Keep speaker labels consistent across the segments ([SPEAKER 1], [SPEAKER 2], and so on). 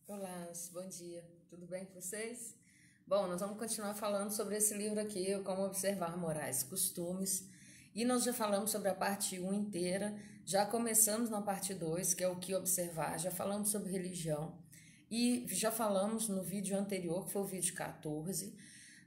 [SPEAKER 1] Olá, bom dia. Tudo bem com vocês? Bom, nós vamos continuar falando sobre esse livro aqui, Como Observar Morais e Costumes. E nós já falamos sobre a parte 1 inteira, já começamos na parte 2, que é o que observar, já falamos sobre religião. E já falamos no vídeo anterior, que foi o vídeo 14,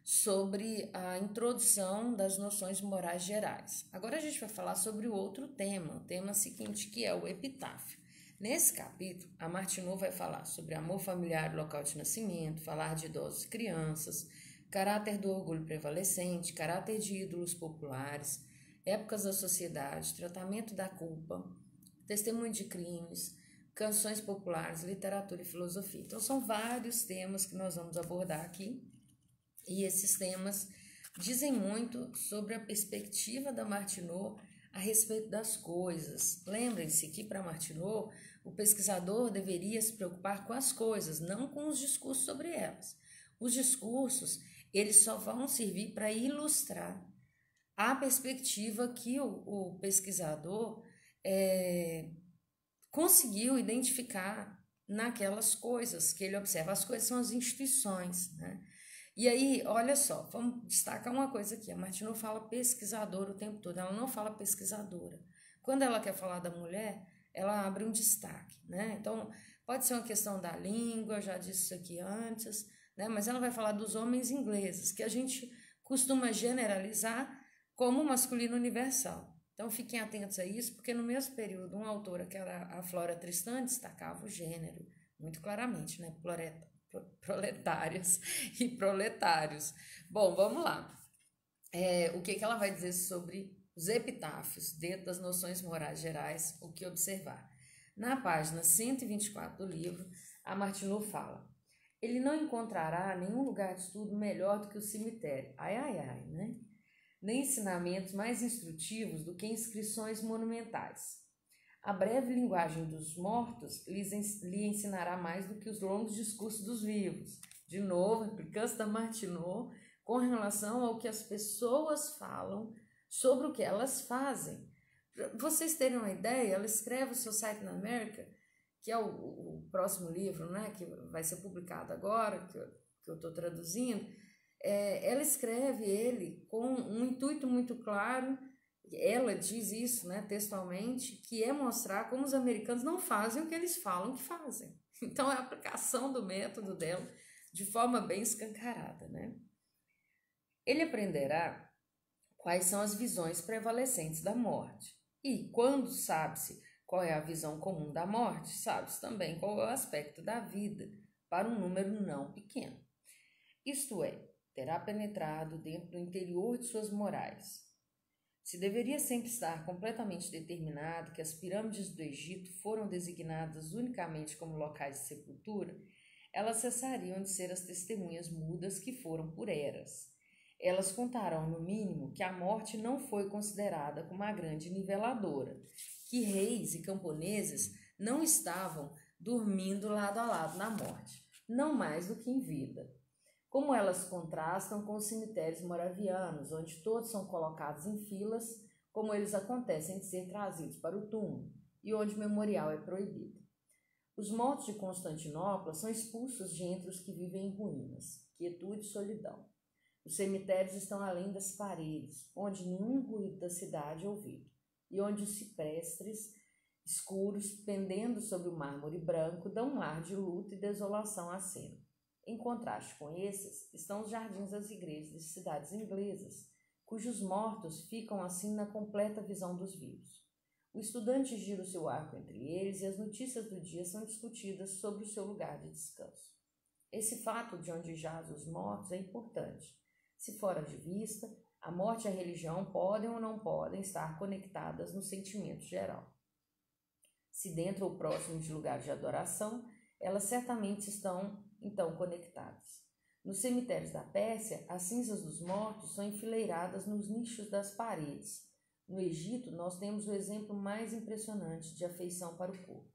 [SPEAKER 1] sobre a introdução das noções morais gerais. Agora a gente vai falar sobre o outro tema, o tema seguinte, que é o epitáfio. Nesse capítulo, a Martineau vai falar sobre amor familiar e local de nascimento, falar de idosos e crianças, caráter do orgulho prevalecente, caráter de ídolos populares, épocas da sociedade, tratamento da culpa, testemunho de crimes, canções populares, literatura e filosofia. Então, são vários temas que nós vamos abordar aqui, e esses temas dizem muito sobre a perspectiva da Martineau a respeito das coisas. Lembrem-se que, para Martineau, o pesquisador deveria se preocupar com as coisas, não com os discursos sobre elas. Os discursos, eles só vão servir para ilustrar a perspectiva que o pesquisador conseguiu identificar naquelas coisas que ele observa. As coisas são as instituições, né? E aí, olha só, vamos destacar uma coisa aqui. A Martineau fala pesquisador o tempo todo, ela não fala pesquisadora. Quando ela quer falar da mulher, ela abre um destaque, né? Então, pode ser uma questão da língua, eu já disse isso aqui antes, né? Mas ela vai falar dos homens ingleses, que a gente costuma generalizar como masculino universal. Então, fiquem atentos a isso, porque no mesmo período, uma autora, que era a Flora Tristan, destacava o gênero, muito claramente, né? Proletárias e proletários. Bom, vamos lá. O que ela vai dizer sobre os epitáfios, dentro das noções morais gerais, o que observar. Na página 124 do livro, a Martineau fala: ele não encontrará nenhum lugar de estudo melhor do que o cemitério. Ai, ai, ai, né? Nem ensinamentos mais instrutivos do que inscrições monumentais. A breve linguagem dos mortos lhe ensinará mais do que os longos discursos dos vivos. De novo, implicância da Martineau com relação ao que as pessoas falam sobre o que elas fazem. Para vocês terem uma ideia, ela escreve o Society in America, que é o próximo livro, né, que vai ser publicado agora, que eu estou traduzindo. Ela escreve ele com um intuito muito claro. Ela diz isso, né, textualmente, que é mostrar como os americanos não fazem o que eles falam que fazem. Então, é a aplicação do método dela de forma bem escancarada, né? Ele aprenderá quais são as visões prevalecentes da morte. E, quando sabe-se qual é a visão comum da morte, sabe-se também qual é o aspecto da vida para um número não pequeno. Isto é, terá penetrado dentro do interior de suas morais. Se deveria sempre estar completamente determinado que as pirâmides do Egito foram designadas unicamente como locais de sepultura, elas cessariam de ser as testemunhas mudas que foram por eras. Elas contarão, no mínimo, que a morte não foi considerada como uma grande niveladora, que reis e camponeses não estavam dormindo lado a lado na morte, não mais do que em vida. Como elas contrastam com os cemitérios moravianos, onde todos são colocados em filas, como eles acontecem de ser trazidos para o túmulo, e onde o memorial é proibido. Os mortos de Constantinopla são expulsos de entre os que vivem em ruínas, quietude e solidão. Os cemitérios estão além das paredes, onde nenhum ruído da cidade é ouvido, e onde os ciprestes escuros, pendendo sobre o mármore branco, dão um ar de luto e desolação à cena. Em contraste com esses, estão os jardins das igrejas de cidades inglesas, cujos mortos ficam assim na completa visão dos vivos. O estudante gira o seu arco entre eles e as notícias do dia são discutidas sobre o seu lugar de descanso. Esse fato de onde jazem os mortos é importante. Se fora de vista, a morte e a religião podem ou não podem estar conectadas no sentimento geral. Se dentro ou próximo de lugares de adoração, elas certamente estão então conectadas. Nos cemitérios da Pérsia, as cinzas dos mortos são enfileiradas nos nichos das paredes. No Egito, nós temos o exemplo mais impressionante de afeição para o corpo,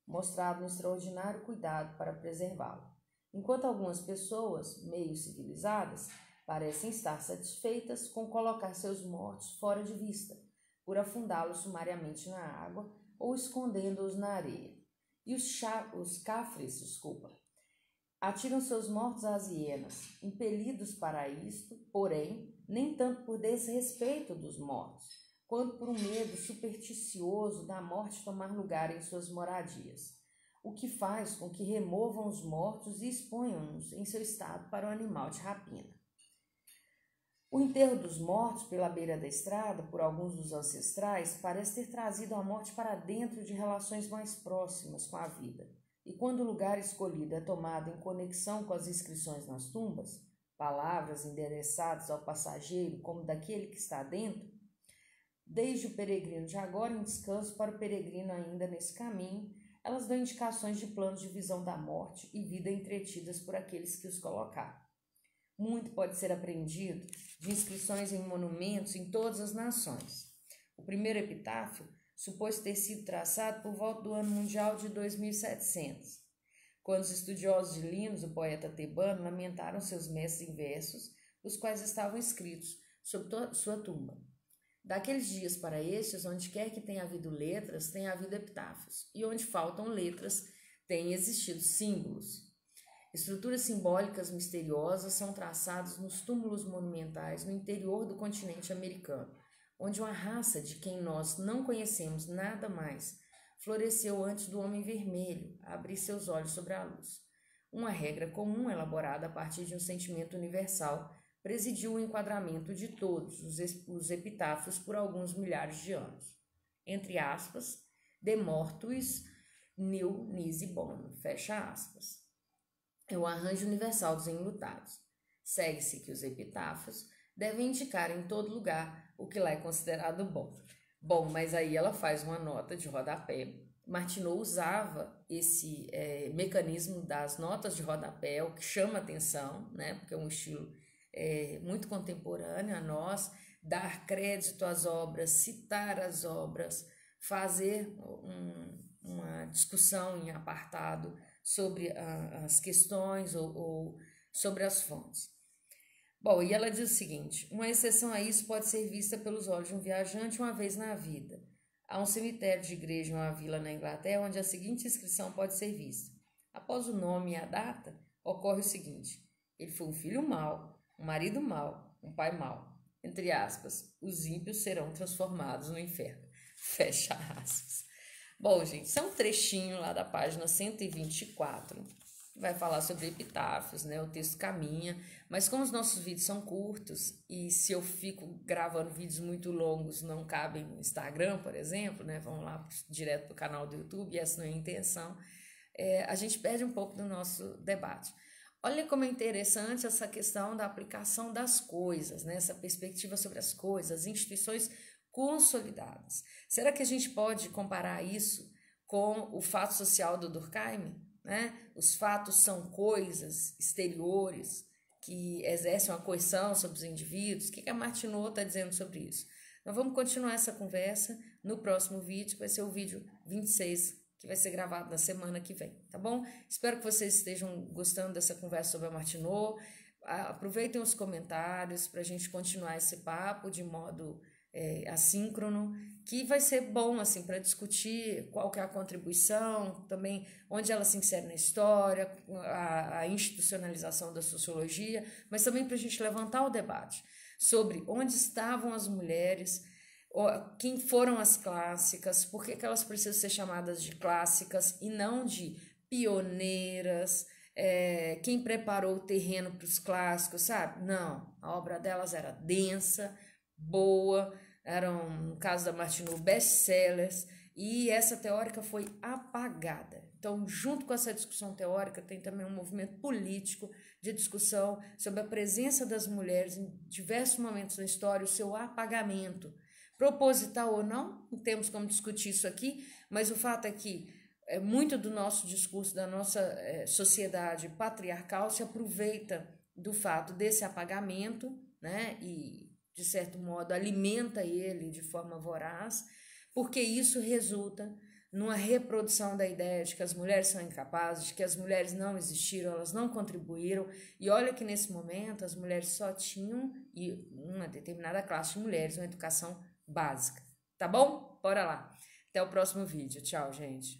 [SPEAKER 1] mostrado no extraordinário cuidado para preservá-lo. Enquanto algumas pessoas, meio civilizadas, parecem estar satisfeitas com colocar seus mortos fora de vista, por afundá-los sumariamente na água ou escondendo-os na areia. E os cafres, atiram seus mortos às hienas, impelidos para isto, porém, nem tanto por desrespeito dos mortos, quanto por um medo supersticioso da morte tomar lugar em suas moradias, o que faz com que removam os mortos e exponham-nos em seu estado para o animal de rapina. O enterro dos mortos pela beira da estrada, por alguns dos ancestrais, parece ter trazido a morte para dentro de relações mais próximas com a vida. E quando o lugar escolhido é tomado em conexão com as inscrições nas tumbas, palavras endereçadas ao passageiro como daquele que está dentro, desde o peregrino de agora em descanso para o peregrino ainda nesse caminho, elas dão indicações de planos de visão da morte e vida entretidas por aqueles que os colocaram. Muito pode ser aprendido de inscrições em monumentos em todas as nações. O primeiro epitáfio supôs ter sido traçado por volta do ano mundial de 2700, quando os estudiosos de Linos, o poeta tebano, lamentaram seus mestres em versos, os quais estavam escritos sobre sua tumba. Daqueles dias para estes, onde quer que tenha havido letras, tem havido epitáfios, e onde faltam letras, têm existido símbolos. Estruturas simbólicas misteriosas são traçadas nos túmulos monumentais no interior do continente americano, onde uma raça de quem nós não conhecemos nada mais floresceu antes do homem vermelho a abrir seus olhos sobre a luz. Uma regra comum elaborada a partir de um sentimento universal presidiu o enquadramento de todos os epitáfios por alguns milhares de anos. Entre aspas, de mortuis nil nisi bono, fecha aspas. É o arranjo universal dos enlutados. Segue-se que os epitáfios devem indicar em todo lugar o que lá é considerado bom. Bom, mas aí ela faz uma nota de rodapé. Martineau usava esse mecanismo das notas de rodapé, o que chama atenção, né? Porque é um estilo muito contemporâneo a nós, dar crédito às obras, citar as obras, fazer uma discussão em apartado sobre as questões ou sobre as fontes. Bom, e ela diz o seguinte: uma exceção a isso pode ser vista pelos olhos de um viajante uma vez na vida. Há um cemitério de igreja em uma vila na Inglaterra onde a seguinte inscrição pode ser vista. Após o nome e a data, ocorre o seguinte: ele foi um filho mau, um marido mau, um pai mau. Entre aspas, os ímpios serão transformados no inferno. Fecha aspas. Bom, gente, isso é um trechinho lá da página 124, que vai falar sobre epitáfios, né? O texto caminha, mas como os nossos vídeos são curtos e se eu fico gravando vídeos muito longos não cabem no Instagram, por exemplo, né? Vão lá direto para o canal do YouTube, e essa não é a intenção, a gente perde um pouco do nosso debate. Olha como é interessante essa questão da aplicação das coisas, né? Essa perspectiva sobre as coisas, as instituições consolidadas. Será que a gente pode comparar isso com o fato social do Durkheim? Né? Os fatos são coisas exteriores que exercem uma coerção sobre os indivíduos. O que a Martineau está dizendo sobre isso? Nós vamos continuar essa conversa no próximo vídeo, que vai ser o vídeo 26, que vai ser gravado na semana que vem, tá bom? Espero que vocês estejam gostando dessa conversa sobre a Martineau. Aproveitem os comentários para a gente continuar esse papo de modo assíncrono, que vai ser bom assim para discutir qual que é a contribuição, também onde ela se insere na história, a institucionalização da sociologia, mas também para a gente levantar o debate sobre onde estavam as mulheres, quem foram as clássicas, por que elas precisam ser chamadas de clássicas e não de pioneiras, quem preparou o terreno para os clássicos, sabe? Não, a obra delas era densa, boa, eram, no caso da Martineau, best-sellers, e essa teórica foi apagada. Então, junto com essa discussão teórica, tem também um movimento político de discussão sobre a presença das mulheres em diversos momentos da história, o seu apagamento, proposital ou não, não temos como discutir isso aqui, mas o fato é que muito do nosso discurso, da nossa sociedade patriarcal se aproveita do fato desse apagamento, né, e de certo modo, alimenta ele de forma voraz, porque isso resulta numa reprodução da ideia de que as mulheres são incapazes, de que as mulheres não existiram, elas não contribuíram, e olha que nesse momento as mulheres só tinham, e uma determinada classe de mulheres, uma educação básica. Tá bom? Bora lá. Até o próximo vídeo. Tchau, gente.